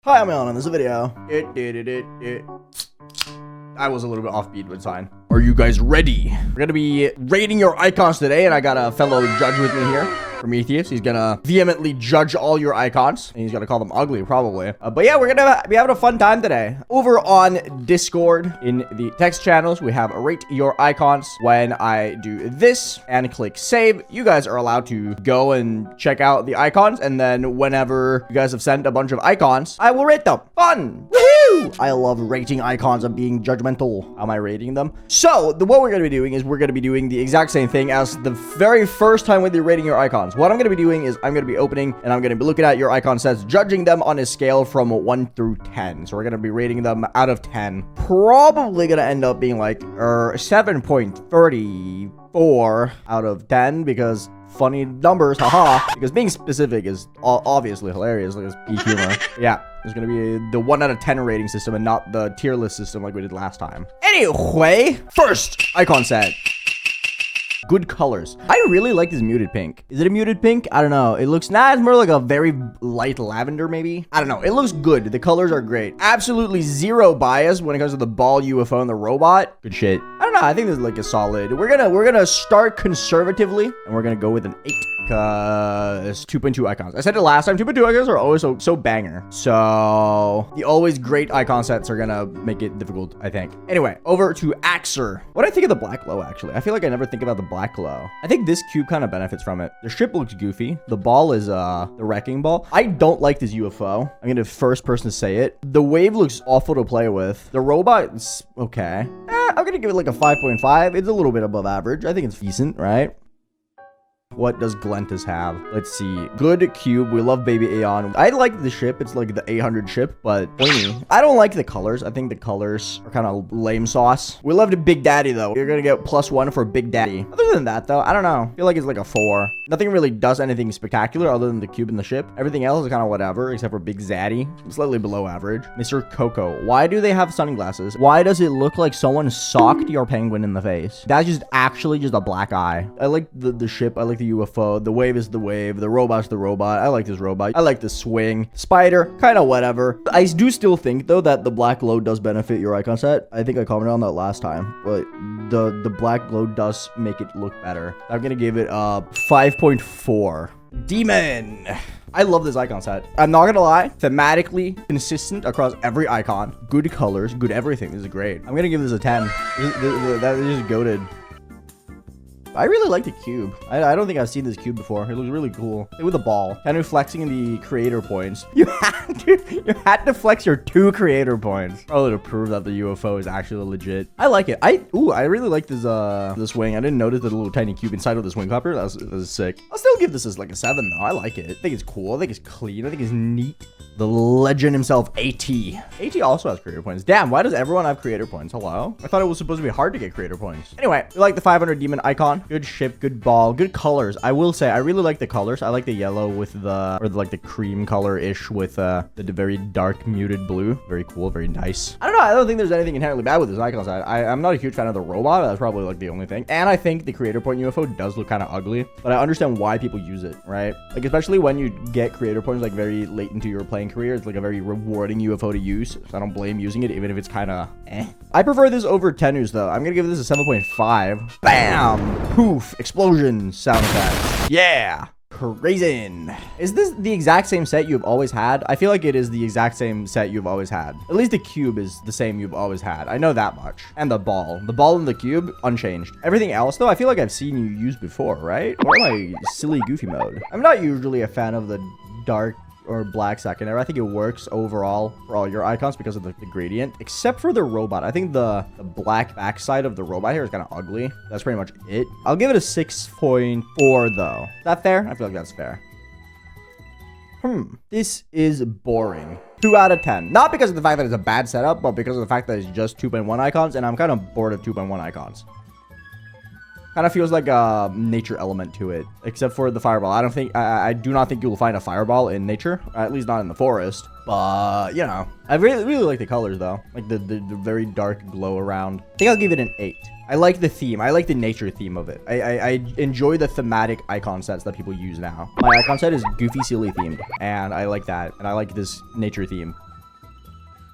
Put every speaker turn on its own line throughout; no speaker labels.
Hi, I'm Aeon. In this video, I was a little bit offbeat, but it's fine. Are you guys ready? We're gonna be rating your icons today, and I got a fellow judge with me here. Prometheus. He's gonna vehemently judge all your icons, and he's gonna call them ugly, probably. But yeah, we're gonna be having a fun time today. Over on Discord, in the text channels, we have rate your icons. When I do this and click save, you guys are allowed to go and check out the icons, and then whenever you guys have sent a bunch of icons, I will rate them. Fun! Woohoo! I love rating icons and being judgmental. How am I rating them? So, what we're gonna be doing is we're gonna be doing the exact same thing as the very first time with the rating your icons. What I'm going to be doing is I'm going to be opening and I'm going to be looking at your icon sets, judging them on a scale from 1 through 10. So we're going to be rating them out of 10. Probably going to end up being like 7.34 out of 10 because funny numbers, haha. Because being specific is obviously hilarious. Like it's peak humor. Yeah. There's going to be the 1 out of 10 rating system and not the tier list system like we did last time. Anyway, first icon set. Good colors. I really like this muted pink. Is it a muted pink? I don't know. It looks, it's more like a very light lavender, maybe. I don't know. It looks good. The colors are great. Absolutely zero bias when it comes to the ball, UFO, and the robot. Good shit. I don't know. I think this is like a solid. We're gonna start conservatively, and we're gonna go with an 8. Because 2.2 icons. I said it last time, 2.2 icons are always so banger. So the always great icon sets are gonna make it difficult, I think. Anyway, over to Axer. What do I think of the black glow, actually? I feel like I never think about the black glow. I think this cube kind of benefits from it. The ship looks goofy. The ball is the wrecking ball. I don't like this UFO. I'm gonna first person to say it. The wave looks awful to play with. The robot is okay. I'm gonna give it like a 5.5. It's a little bit above average. I think it's decent, right? What does Glentus have? Let's see. Good cube. We love baby Aeon. I like the ship. It's like the 800 ship, but pointy. I don't like the colors. I think the colors are kind of lame sauce. We love the Big Daddy, though. You're going to get +1 for Big Daddy. Other than that, though, I don't know. I feel like it's like a 4. Nothing really does anything spectacular other than the cube and the ship. Everything else is kind of whatever, except for Big Zaddy. Slightly below average. Mr. Coco. Why do they have sunglasses? Why does it look like someone socked your penguin in the face? That's just actually just a black eye. I like the ship. I like the UFO. The wave is the wave. The robot's the robot. I like this robot. I like the swing. Spider, kind of whatever. I do still think, though, that the black glow does benefit your icon set. I think I commented on that last time, but the black glow does make it look better. I'm gonna give it a 5.4. Demon. I love this icon set. I'm not gonna lie, thematically consistent across every icon. Good colors, good everything. This is great. I'm gonna give this a 10. That is just goated. I really like the cube. I don't think I've seen this cube before. It looks really cool. With the ball. Kind of flexing in the creator points. You had to flex your 2 creator points. Probably to prove that the UFO is actually legit. I like it. I really like this wing. I didn't notice the little tiny cube inside of this wing copper. That was sick. I'll still give this as like a 7 though. I like it. I think it's cool. I think it's clean. I think it's neat. The legend himself, AT. AT also has creator points. Damn, why does everyone have creator points? Hello? I thought it was supposed to be hard to get creator points. Anyway, we like the 500 demon icon. Good ship, good ball, good colors. I will say, I really like the colors. I like the yellow with like the cream color-ish with the very dark muted blue. Very cool, very nice. I don't know. I don't think there's anything inherently bad with this icon set. I'm not a huge fan of the robot. That's probably like the only thing. And I think the creator point UFO does look kind of ugly, but I understand why people use it, right? Like, especially when you get creator points like very late into your playing career. It's like a very rewarding UFO to use. So I don't blame using it, even if it's kind of eh. I prefer this over Tenus, though. I'm gonna give this a 7.5. Bam! Poof! Explosion sound effect. Yeah! Crazy. Is this the exact same set you've always had? I feel like it is the exact same set you've always had. At least the cube is the same you've always had. I know that much. And the ball. The ball and the cube, unchanged. Everything else, though, I feel like I've seen you use before, right? Or am I silly goofy mode? I'm not usually a fan of the dark or black secondary. I think it works overall for all your icons because of the gradient, except for the robot. I think the black backside of the robot here is kind of ugly. That's pretty much it. I'll give it a 6.4 though. Is that fair? I feel like that's fair. This is boring. 2 out of 10. Not because of the fact that it's a bad setup, but because of the fact that it's just 2.1 icons, and I'm kind of bored of 2.1 icons. Kind of feels like a nature element to it, except for the fireball. I do not think you will find a fireball in nature, at least not in the forest. But, you know, I really like the colors, though. Like the very dark glow around. I think I'll give it an 8. I like the theme. I like the nature theme of it. I enjoy the thematic icon sets that people use now. My icon set is goofy, silly themed, and I like that. And I like this nature theme.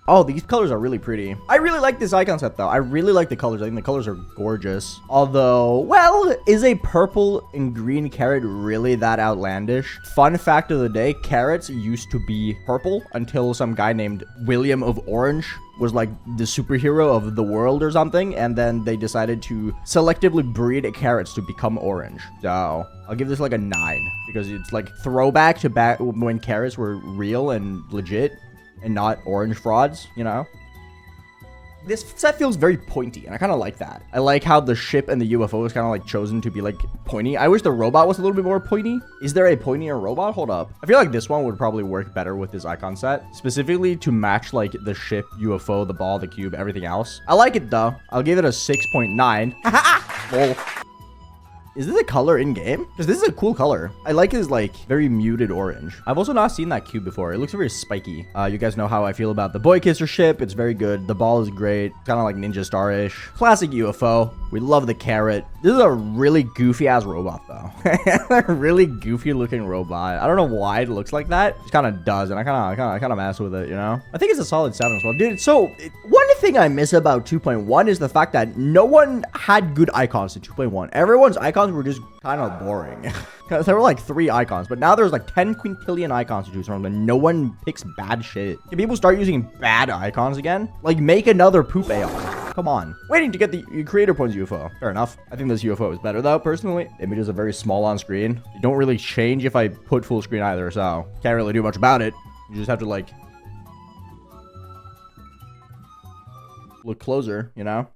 Oh, these colors are really pretty. I really like this icon set though. I really like the colors. I think the colors are gorgeous. Although, well, is a purple and green carrot really that outlandish? Fun fact of the day, carrots used to be purple until some guy named William of Orange was like the superhero of the world or something, and then they decided to selectively breed carrots to become orange. So I'll give this like a 9 because it's like throwback to back when carrots were real and legit and not orange frauds, you know? This set feels very pointy, and I kind of like that. I like how the ship and the UFO is kind of like chosen to be like pointy. I wish the robot was a little bit more pointy. Is there a pointier robot? Hold up. I feel like this one would probably work better with this icon set, specifically to match like the ship, UFO, the ball, the cube, everything else. I like it though. I'll give it a 6.9. Lol. Is this a color in game? Because this is a cool color. I like his like very muted orange. I've also not seen that cube before. It looks very spiky. You guys know how I feel about the Boy Kisser ship. It's very good. The ball is great. Kind of like Ninja Star-ish. Classic UFO. We love the carrot. This is a really goofy ass robot though. A really goofy looking robot. I don't know why it looks like that. It just kind of does, and I kind of mess with it, you know? I think it's a solid 7 as well. Dude, so one thing I miss about 2.1 is the fact that no one had good icons in 2.1. Everyone's icons were just kind of boring. Because there were like 3 icons, but now there's like 10 quintillion icons to choose from, and no one picks bad shit. Can people start using bad icons again? Like, make another poop Aeon. Come on. Waiting to get the creator points UFO. Fair enough. I think this UFO is better though, personally. Images are very small on screen. They don't really change if I put full screen either, so can't really do much about it. You just have to like look closer, you know?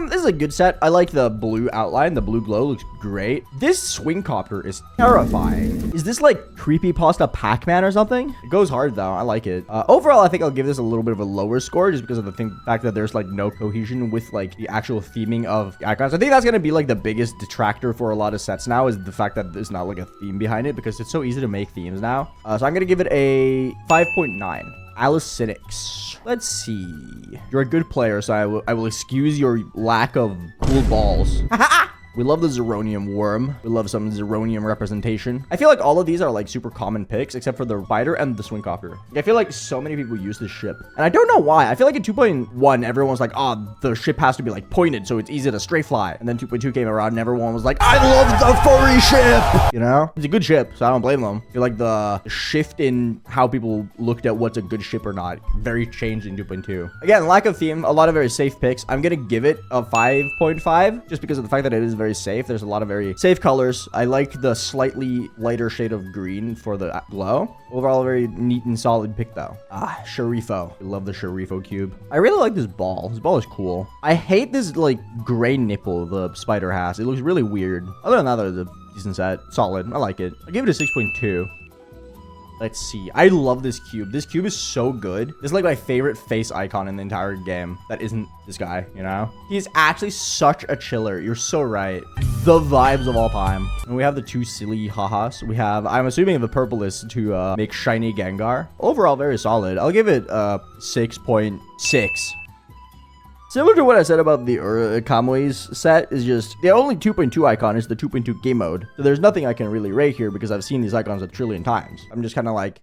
This is a good set. I like the blue outline. The blue glow looks great. This swing copter is terrifying. Is this like creepypasta Pac-Man or something? It goes hard though. I like it. Overall, I think I'll give this a little bit of a lower score just because of the fact that there's like no cohesion with like the actual theming of the icons. I think that's gonna be like the biggest detractor for a lot of sets now, is the fact that there's not like a theme behind it, because it's so easy to make themes now. So I'm gonna give it a 5.9. Alice Cynics. Let's see. You're a good player, so I will excuse your lack of cool balls. We love the Zeronium worm. We love some Zeronium representation. I feel like all of these are like super common picks, except for the spider and the swing copter. I feel like so many people use this ship, and I don't know why. I feel like in 2.1, everyone's like, oh, the ship has to be like pointed, so it's easy to straight fly. And then 2.2 came around, and everyone was like, I love the furry ship. You know, it's a good ship, so I don't blame them. I feel like the shift in how people looked at what's a good ship or not very changed in 2.2. Again, lack of theme, a lot of very safe picks. I'm gonna give it a 5.5 just because of the fact that it is very safe. There's a lot of very safe colors. I like the slightly lighter shade of green for the glow. Overall, a very neat and solid pick though. Sharifo. I love the Sharifo cube. I really like this ball. This ball is cool. I hate this like gray nipple the spider has. It looks really weird. Other than that, it's a decent set. Solid. I like it. I give it a 6.2. Let's see. I love this cube. This cube is so good. This is like my favorite face icon in the entire game. That isn't this guy, you know? He's actually such a chiller. You're so right. The vibes of all time. And we have the 2 silly hahas. We have, I'm assuming the purple is to make shiny Gengar. Overall, very solid. I'll give it 6.6. Similar to what I said about the Kamui's set, is just the only 2.2 icon is the 2.2 game mode. So there's nothing I can really rate here because I've seen these icons a trillion times. I'm just kind of like,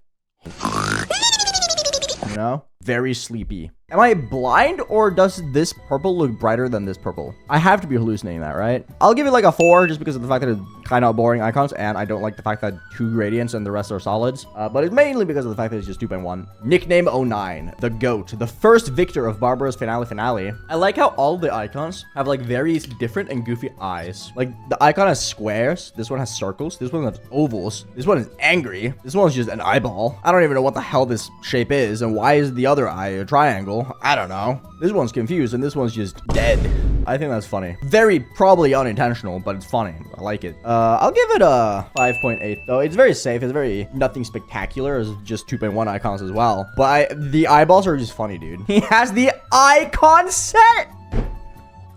you know, very sleepy. Am I blind, or does this purple look brighter than this purple? I have to be hallucinating that, right? I'll give it like a 4 just because of the fact that it's kind of boring icons, and I don't like the fact that 2 gradients and the rest are solids. But it's mainly because of the fact that it's just 2.1. Nickname 09, the GOAT, the first victor of Barbara's finale. I like how all the icons have like very different and goofy eyes. Like the icon has squares, this one has circles, this one has ovals, this one is angry, this one's just an eyeball. I don't even know what the hell this shape is, and why is the other eye a triangle? I don't know. This one's confused, and this one's just dead. I think that's funny. Very probably unintentional, but it's funny. I like it. I'll give it a 5.8 though. It's very safe. It's very nothing spectacular. It's just 2.1 icons as well. But the eyeballs are just funny, dude. He has the icon set.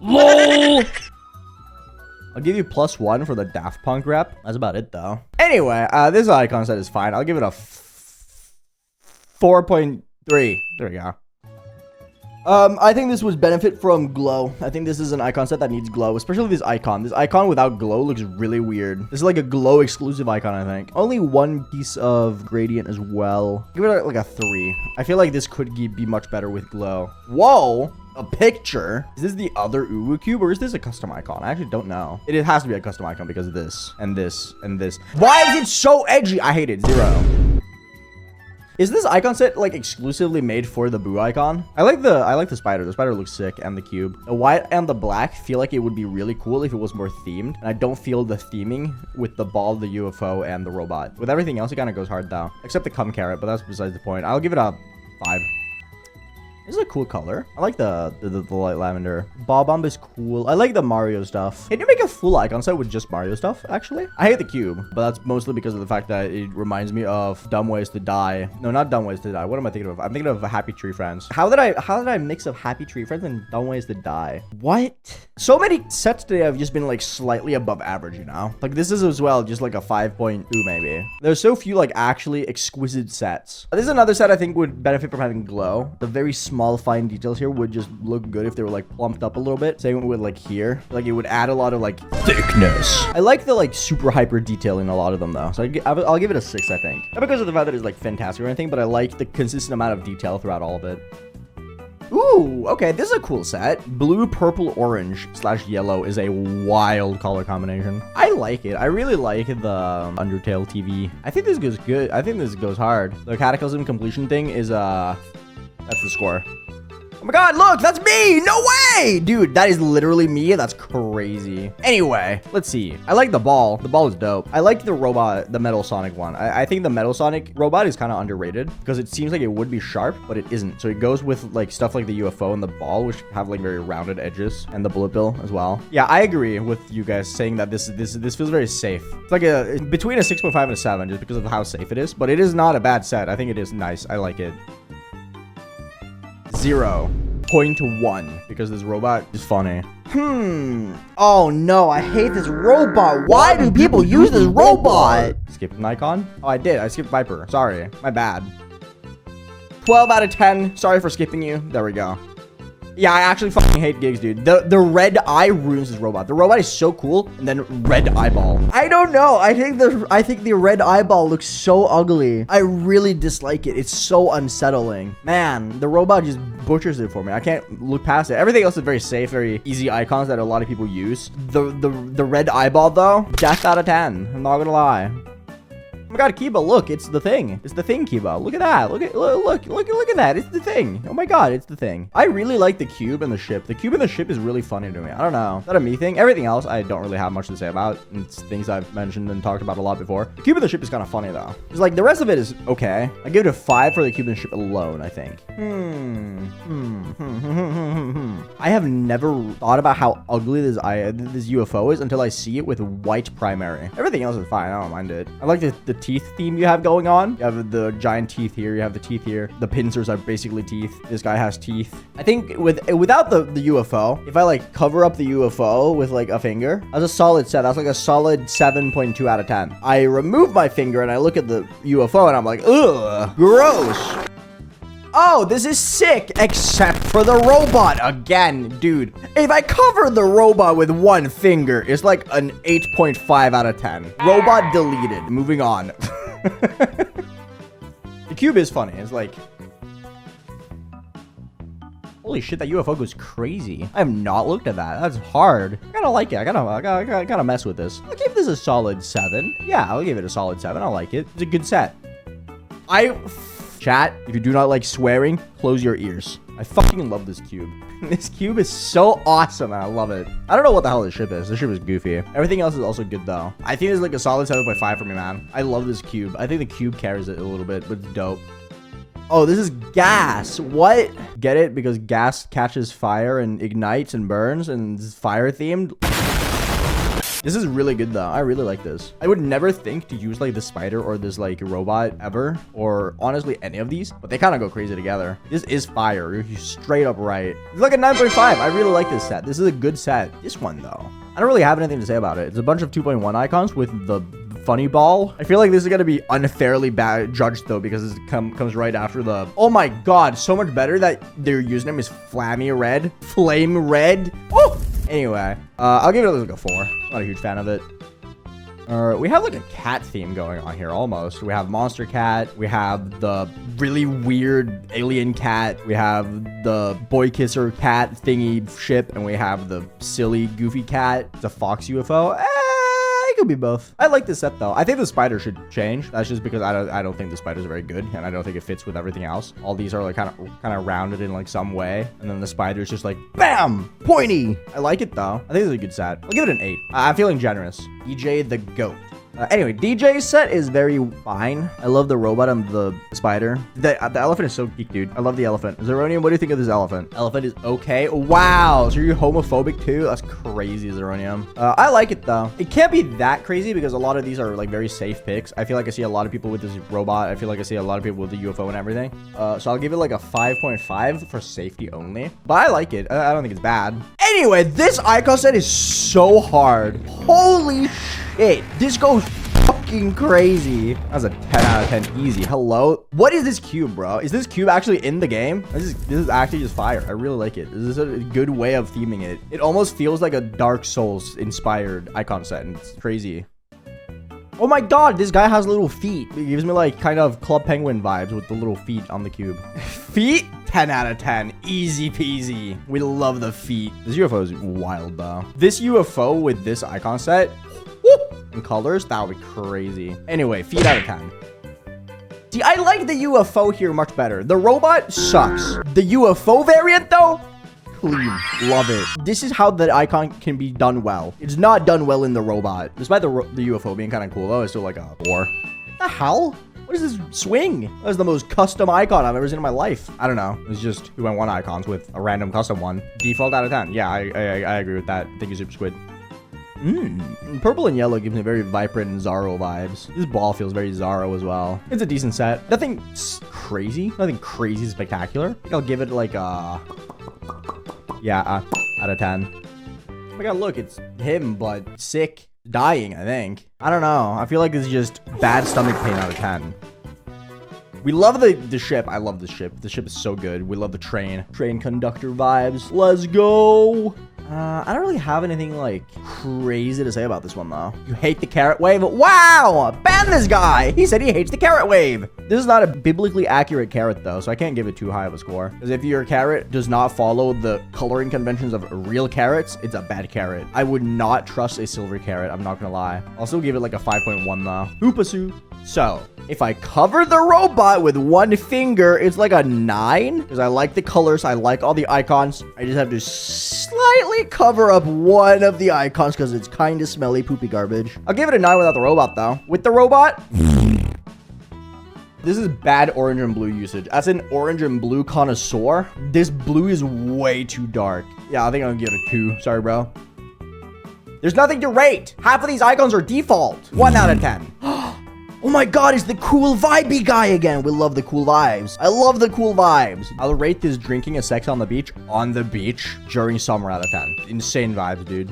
LOL. I'll give you +1 for the Daft Punk rep. That's about it though. Anyway, this icon set is fine. I'll give it a 4.3. There we go. I think this would benefit from glow. I think this is an icon set that needs glow, especially this icon. This icon without glow looks really weird. This is like a glow exclusive icon, I think. Only one piece of gradient as well. Give it like a 3. I feel like this could be much better with glow. Whoa. A picture. Is this the other Uwu cube or is this a custom icon? I actually don't know. It has to be a custom icon because of this and this and this. Why is it so edgy? I hate it. 0. Is this icon set like exclusively made for the Boo icon? I like the spider. The spider looks sick, and the cube. The white and the black feel like it would be really cool if it was more themed. And I don't feel the theming with the ball, the UFO, and the robot. With everything else, it kind of goes hard though. Except the cum carrot, but that's besides the point. I'll give it a 5. This is a cool color. I like the light lavender. Bob-omb is cool. I like the Mario stuff. Can you make a full icon set with just Mario stuff, actually? I hate the cube, but that's mostly because of the fact that it reminds me of Dumb Ways to Die. No, not Dumb Ways to Die. What am I thinking of? I'm thinking of Happy Tree Friends. How did I mix up Happy Tree Friends and Dumb Ways to Die? What? So many sets today have just been like slightly above average, you know? Like this is as well, just like a 5.2 maybe. There's so few like actually exquisite sets. This is another set I think would benefit from having glow. The very small fine details here would just look good if they were like plumped up a little bit. Same with like here, like it would add a lot of like thickness. I like the like super hyper detail in a lot of them though, so I'll give it a 6, I think. Not because of the fact that it's like fantastic or anything, but I like the consistent amount of detail throughout all of it. Ooh, okay, this is a cool set. Blue, purple, orange / yellow is a wild color combination. I like it. I really like the Undertale TV. I think this goes good. I think this goes hard. The Cataclysm completion thing is that's the score. Oh my god, look, that's me! No way! Dude, that is literally me. That's crazy. Anyway, let's see. I like the ball. The ball is dope. I like the robot, the Metal Sonic one. I think the Metal Sonic robot is kind of underrated because it seems like it would be sharp, but it isn't. So it goes with like stuff like the UFO and the ball, which have like very rounded edges, and the bullet bill as well. Yeah, I agree with you guys saying that this feels very safe. It's like between a 6.5 and a 7 just because of how safe it is, but it is not a bad set. I think it is nice. I like it. 0.1 because this robot is funny. Oh no, I hate this robot. Why do people use this robot? Skip an icon? Oh, I did. I skipped Viper. Sorry. My bad. 12 out of 10. Sorry for skipping you. There we go. Yeah, I actually fucking hate gigs, dude. The red eye ruins this robot. The robot is so cool, and then red eyeball. I don't know. I think the red eyeball looks so ugly. I really dislike it. It's so unsettling. Man, the robot just butchers it for me. I can't look past it. Everything else is very safe, very easy icons that a lot of people use. The red eyeball though, death out of 10. I'm not gonna lie. Oh my god, Kiba, look, it's the thing. It's the thing, Kiba. Look at that. Look at that. It's the thing. Oh my god, it's the thing. I really like the cube and the ship. The cube and the ship is really funny to me. I don't know. Is that a me thing? Everything else, I don't really have much to say about. It's things I've mentioned and talked about a lot before. The cube and the ship is kind of funny, though. It's like, the rest of it is okay. I give it a 5 for the cube and the ship alone, I think. I have never thought about how ugly this UFO is until I see it with white primary. Everything else is fine. I don't mind it. I like the teeth theme you have going on. You have the giant teeth here. You have the teeth here. The pincers are basically teeth. This guy has teeth. I think without the UFO, if I like cover up the UFO with like a finger, that's a solid set. That's like a solid 7.2 out of 10. I remove my finger and I look at the UFO and I'm like, ugh, gross. Oh, this is sick, except for the robot again, dude. If I cover the robot with one finger, it's like an 8.5 out of 10. Robot deleted. Moving on. The cube is funny. It's like, holy shit, that UFO goes crazy. I have not looked at that. That's hard. I kind of like it. I gotta mess with this. I'll give this a solid 7. Yeah, I'll give it a solid 7. I like it. It's a good set. Chat, if you do not like swearing, close your ears. I fucking love this cube. This cube is so awesome, and I love it. I don't know what the hell this ship is. This ship is goofy. Everything else is also good, though. I think it's like a solid 7.5 for me, man. I love this cube. I think the cube carries it a little bit, but it's dope. Oh, this is gas. What? Get it? Because gas catches fire and ignites and burns, and it's fire themed. This is really good though. I really like this. I would never think to use like the spider or this like robot ever, or honestly any of these, but they kind of go crazy together. This is fire. You're straight up right. It's like a 9.5. I really like this set. This is a good set. This one though, I don't really have anything to say about it. It's a bunch of 2.1 icons with the funny ball. I feel like this is gonna be unfairly bad judged though, because this comes right after the, oh my god, so much better that their username is Flammy Red. Flame Red. Oh! Anyway, I'll give it like a 4. Not a huge fan of it. We have like a cat theme going on here almost. We have Monster Cat. We have the really weird alien cat. We have the boy kisser cat thingy ship. And we have the silly goofy cat. It's a fox UFO. It could be both. I like this set though. I think the spider should change. That's just because I don't think the spiders are very good, and I don't think it fits with everything else. All these are like kind of rounded in like some way, and then the spider's just like bam, pointy. I like it though. I think it's a good set. I'll give it an 8. I'm feeling generous. DJ the goat. Anyway, DJ's set is very fine. I love the robot and the spider. The elephant is so geek, dude. I love the elephant. Zeronium, what do you think of this elephant? Elephant is okay. Wow. So you're homophobic too? That's crazy, Zeronium. I like it though. It can't be that crazy because a lot of these are like very safe picks. I feel like I see a lot of people with this robot. I feel like I see a lot of people with the UFO and everything. So I'll give it like a 5.5 for safety only. But I like it. I don't think it's bad. Anyway, this icon set is so hard. Holy shit. This goes fucking crazy. That's a 10 out of 10 easy. Hello? What is this cube, bro? Is this cube actually in the game? This is actually just fire. I really like it. This is a good way of theming it. It almost feels like a Dark Souls inspired icon set, and it's crazy. Oh my god, this guy has little feet. It gives me like kind of Club Penguin vibes with the little feet on the cube. Feet? 10 out of 10. Easy peasy. We love the feet. This UFO is wild though. This UFO with this icon set, in colors, that would be crazy. Anyway, feet out of 10. See, I like the UFO here much better. The robot sucks. The UFO variant though, clean. Love it. This is how the icon can be done well. It's not done well in the robot. Despite the UFO being kind of cool though, it's still like a 4. What the hell? What is this swing? That is the most custom icon I've ever seen in my life. I don't know. It's just 2-in-1 icons with a random custom one. Default out of 10. Yeah, I agree with that. Thank you, Super Squid. Purple and yellow gives me very vibrant Zaro vibes. This ball feels very Zaro as well. It's a decent set. Nothing crazy. Nothing crazy spectacular. I think I'll give it like a... yeah, out of 10. Oh my god, look, it's him, but sick. Dying, I think. I don't know. I feel like this is just bad stomach pain out of 10. We love the ship. I love the ship. The ship is so good. We love the train. Train conductor vibes. Let's go. I don't really have anything like crazy to say about this one though. You hate the carrot wave? Wow! Ban this guy! He said he hates the carrot wave. This is not a biblically accurate carrot though, so I can't give it too high of a score. Because if your carrot does not follow the coloring conventions of real carrots, it's a bad carrot. I would not trust a silver carrot. I'm not gonna lie. I'll still give it like a 5.1 though. Hoopasoo. So, if I cover the robot with one finger, it's like a 9. Because I like the colors. I like all the icons. I just have to slightly cover up one of the icons because it's kind of smelly, poopy garbage. I'll give it a 9 without the robot, though. With the robot... This is bad orange and blue usage. As an orange and blue connoisseur, this blue is way too dark. Yeah, I think I'm gonna give it a 2. Sorry, bro. There's nothing to rate. Half of these icons are default. 1 out of 10. Oh my god, it's the cool vibey guy again. We love the cool vibes. I love the cool vibes. I'll rate this drinking a sex on the beach during summer out of 10. Insane vibes, dude.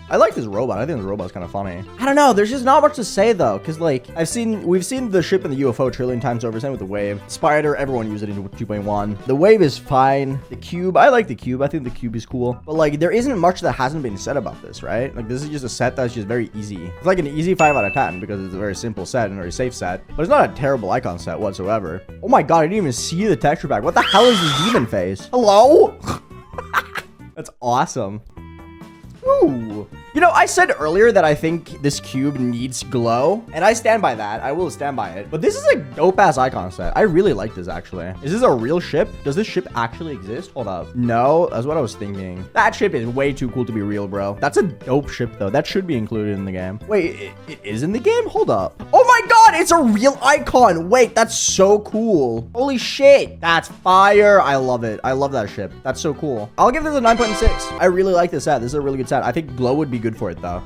I like this robot. I think this robot's kind of funny. I don't know. There's just not much to say though, because like we've seen the ship and the UFO a trillion times over. Same with the wave. Spider, everyone used it in 2.1. The wave is fine. The cube, I like the cube. I think the cube is cool. But like, there isn't much that hasn't been said about this, right? Like, this is just a set that's just very easy. It's like an easy 5 out of 10 because it's a very simple set and a very safe set. But it's not a terrible icon set whatsoever. Oh my god, I didn't even see the texture pack. What the hell is this demon face? Hello? That's awesome. Ooh. You know, I said earlier that I think this cube needs glow, and I stand by that. I will stand by it. But this is a dope-ass icon set. I really like this, actually. Is this a real ship? Does this ship actually exist? Hold up. No, that's what I was thinking. That ship is way too cool to be real, bro. That's a dope ship, though. That should be included in the game. Wait, it is in the game? Hold up. Oh my god, it's a real icon. Wait, that's so cool. Holy shit. That's fire. I love it. I love that ship. That's so cool. I'll give this a 9.6. I really like this set. This is a really good set. I think glow would be good for it though.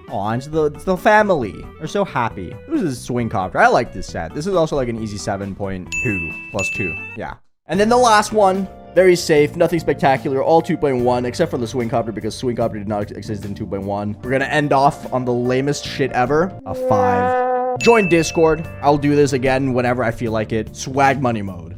Oh, it's the family. They're so happy. This is swing copter. I like this set. This is also like an easy 7.2 plus 2. Yeah. And then the last one. Very safe, nothing spectacular, all 2.1, except for the swing copter, because swing copter did not exist in 2.1. We're gonna end off on the lamest shit ever, a 5. Join Discord. I'll do this again whenever I feel like it. Swag money mode.